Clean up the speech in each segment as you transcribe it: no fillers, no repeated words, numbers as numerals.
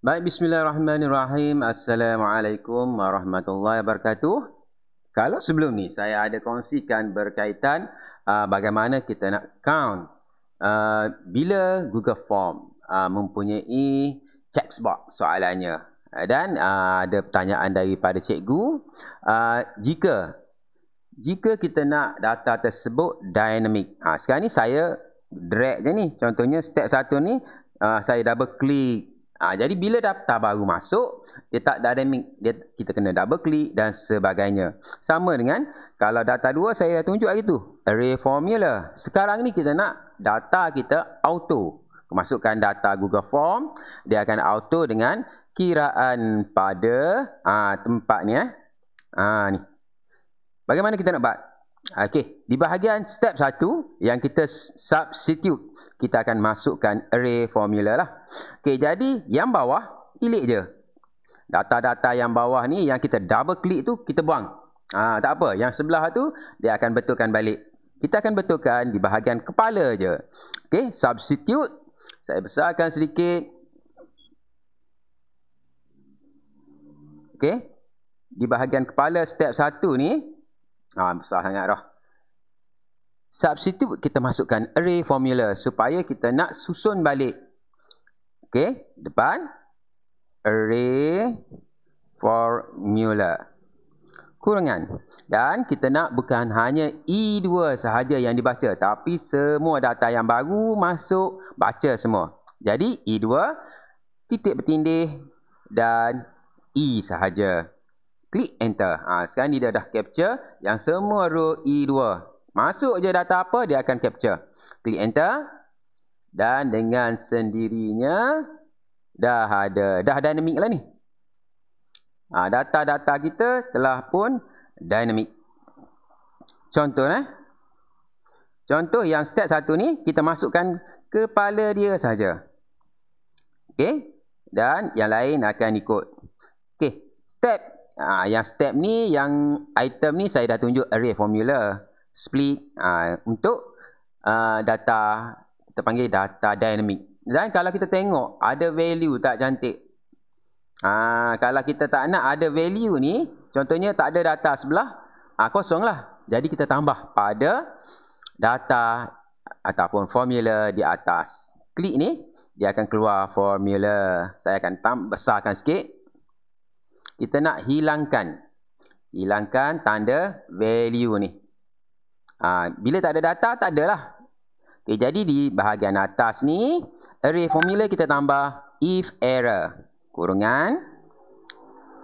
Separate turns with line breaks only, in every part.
Baik, bismillahirrahmanirrahim. Assalamualaikum warahmatullahi wabarakatuh. Kalau sebelum ni saya ada kongsikan berkaitan bagaimana kita nak count bila Google Form mempunyai checkbox soalannya. Dan ada pertanyaan daripada cikgu, jika kita nak data tersebut dynamic. Sekarang ni saya drag je ni. Contohnya step 1 ni saya double klik. Jadi bila data baru masuk, dia tak dynamic, kita kena double klik dan sebagainya. Sama dengan kalau data 2 saya dah tunjuk hari tu, array formula. Sekarang ni kita nak data kita auto. Masukkan data Google Form, dia akan auto dengan kiraan pada tempat ni ni. Bagaimana kita nak buat? Okey, di bahagian step 1 yang kita substitute, kita akan masukkan array formula lah. Okey, jadi yang bawah delete je. Data-data yang bawah ni yang kita double klik tu kita buang. Tak apa, yang sebelah tu dia akan betulkan balik. Kita akan betulkan di bahagian kepala je. Okey, substitute. Saya besarkan sedikit. Okey. Di bahagian kepala step 1 ni besar sangat dah. Substitute kita masukkan array formula supaya kita nak susun balik. Okey, depan array formula kurangan, dan kita nak bukan hanya E2 sahaja yang dibaca, tapi semua data yang baru masuk baca semua. Jadi E2 titik bertindih dan E sahaja. Klik enter. Sekarang ni dia dah capture yang semua row E2. Masuk je data apa, dia akan capture. Klik enter. Dan dengan sendirinya dah dynamic lah ni. Data-data kita telah pun dynamic. Contoh Contoh yang step 1 ni kita masukkan kepala dia saja. Okey. Dan yang lain akan ikut. Okey, step yang step ni, yang item ni saya dah tunjuk array formula split untuk data, kita panggil data dynamic. Dan kalau kita tengok ada value tak cantik, kalau kita tak nak ada value ni, contohnya tak ada data sebelah, kosong lah. Jadi kita tambah pada data ataupun formula di atas. Klik ni, dia akan keluar formula. Saya akan besarkan sikit. Kita nak hilangkan tanda value ni. Bila tak ada data, tak adalah. Okay, jadi di bahagian atas ni, array formula kita tambah if error. Kurungan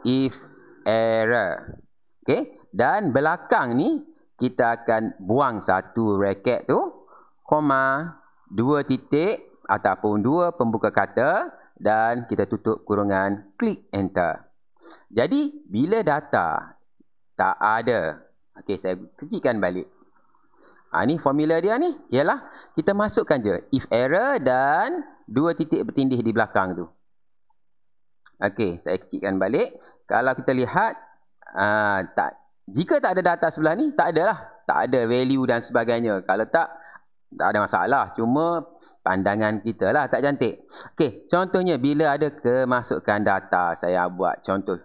if error. Okay, dan belakang ni, kita akan buang satu bracket tu, koma, 2 titik ataupun 2 pembuka kata, dan kita tutup kurungan, klik enter. Jadi, bila data tak ada, okey, saya kecilkan balik. Ni formula dia ni, ialah kita masukkan je if error dan 2 titik bertindih di belakang tu. Okey, saya kecilkan balik. Kalau kita lihat, jika tak ada data sebelah ni, tak adalah. Tak ada value dan sebagainya. Kalau tak ada masalah. Cuma pandangan kita lah tak cantik. Okey, contohnya bila ada kemasukan data, saya buat contoh.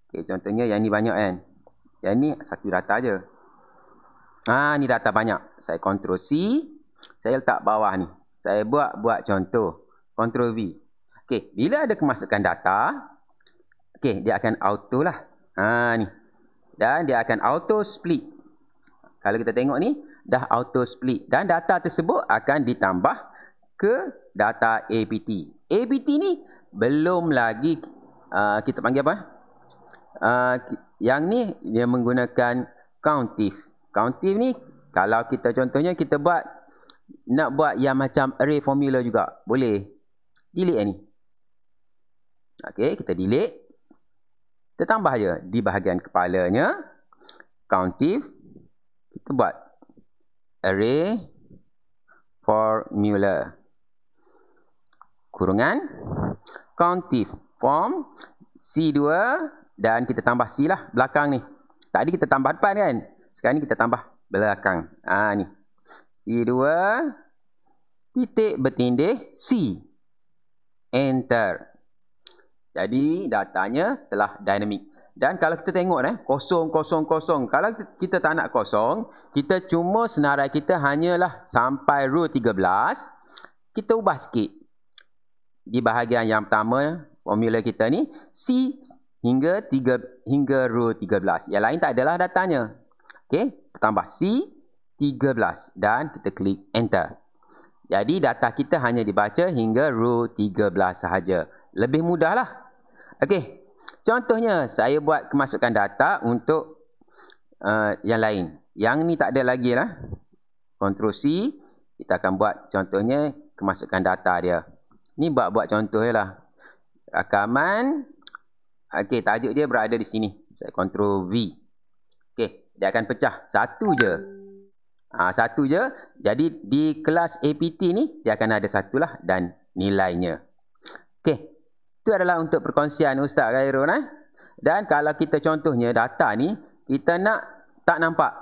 Okey, contohnya yang ni banyak kan. Yang ni satu data je. Ni data banyak. Saya Ctrl C, saya letak bawah ni. Saya buat contoh. Ctrl V. Okey, bila ada kemasukan data, okey, dia akan auto lah. Ni. Dan dia akan auto split. Kalau kita tengok ni, dah auto split. Dan data tersebut akan ditambah ke data APT. APT ni belum lagi kita panggil apa? Yang ni dia menggunakan countif. Countif ni kalau kita contohnya kita nak buat yang macam array formula juga, boleh. Delete ni. Okey, kita delete. Kita tambah je di bahagian kepalanya countif. Kita buat array formula. Kurungan countif form C2 dan kita tambah C lah belakang ni. Tadi kita tambah depan kan. Sekarang ni kita tambah belakang. Ni. C2 titik bertindih C. Enter. Jadi datanya telah dinamik. Dan kalau kita tengok kosong. Kalau kita tak nak kosong, kita cuma senarai kita hanyalah sampai row 13. Kita ubah sikit. Di bahagian yang pertama, formula kita ni C hingga row 13. Yang lain tak adalah datanya. Okey, tambah C 13 dan kita klik enter. Jadi data kita hanya dibaca hingga row 13 sahaja. Lebih mudahlah. Okey. Contohnya, saya buat kemasukan data untuk yang lain. Yang ni tak ada lagi lah. Ctrl C. Kita akan buat contohnya kemasukan data dia. Ni buat contoh je lah. Rakaman. Okey, tajuk dia berada di sini. Saya Ctrl V. Okey, dia akan pecah. Satu je. Satu je. Jadi di kelas APT ni, dia akan ada satulah dan nilainya. Okey. Itu adalah untuk perkongsian Ustaz Khairul. Dan kalau kita contohnya data ni, kita nak tak nampak.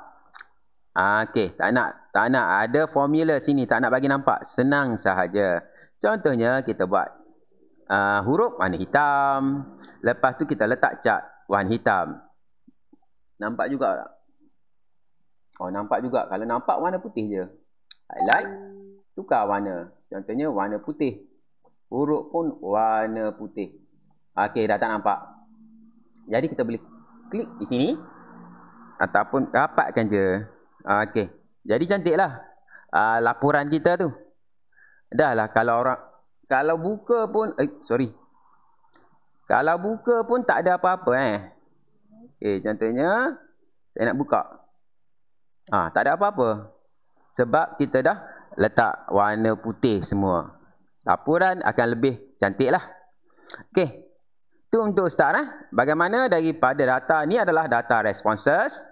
Okey, tak nak ada formula sini, tak nak bagi nampak. Senang sahaja. Contohnya kita buat huruf warna hitam. Lepas tu kita letak cat warna hitam. Nampak juga tak? Oh, nampak juga. Kalau nampak warna putih je. Highlight, tukar warna. Contohnya warna putih. Huruf pun warna putih. Okey, dah tak nampak. Jadi kita boleh klik di sini. Ataupun rapatkan je. Okey. Jadi cantiklah laporan kita tu. Dah lah, kalau buka pun kalau buka pun tak ada apa-apa Okey, contohnya saya nak buka. Tak ada apa-apa. Sebab kita dah letak warna putih semua. Laporan akan lebih cantik lah. Okey. Itu untuk Ustaz. Bagaimana daripada data ni adalah data responses.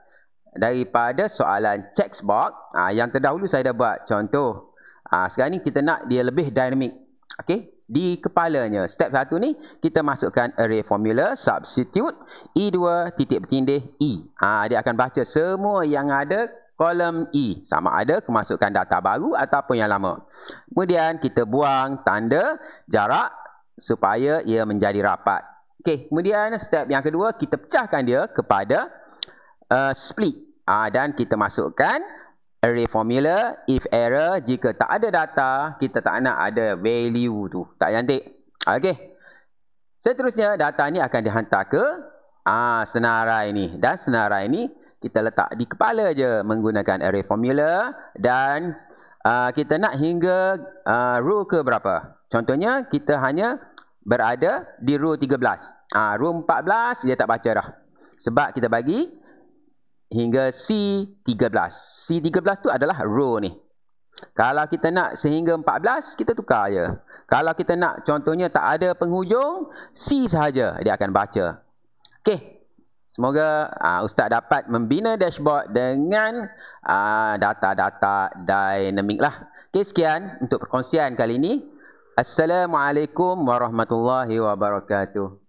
Daripada soalan checkbox. Yang terdahulu saya dah buat contoh. Sekarang ni kita nak dia lebih dynamic. Okey. Di kepalanya. Step 1 ni kita masukkan array formula. Substitute. E2 titik bertindih E. Dia akan baca semua yang ada kolom E. Sama ada kemasukan data baru ataupun yang lama. Kemudian kita buang tanda jarak supaya ia menjadi rapat. Okey, kemudian step yang kedua kita pecahkan dia kepada split. Dan kita masukkan array formula if error. Jika tak ada data, kita tak nak ada value tu. Tak cantik. Okey. Seterusnya data ni akan dihantar ke senarai ni. Dan senarai ni kita letak di kepala je menggunakan array formula. Dan kita nak hingga row ke berapa. Contohnya kita hanya berada di row 13. Row 14 dia tak baca dah. Sebab kita bagi hingga C13. C13 tu adalah row ni. Kalau kita nak sehingga 14, kita tukar je. Kalau kita nak contohnya tak ada penghujung, C sahaja dia akan baca. Okey. Semoga Ustaz dapat membina dashboard dengan data-data dinamik lah. Okey, sekian untuk perkongsian kali ini. Assalamualaikum warahmatullahi wabarakatuh.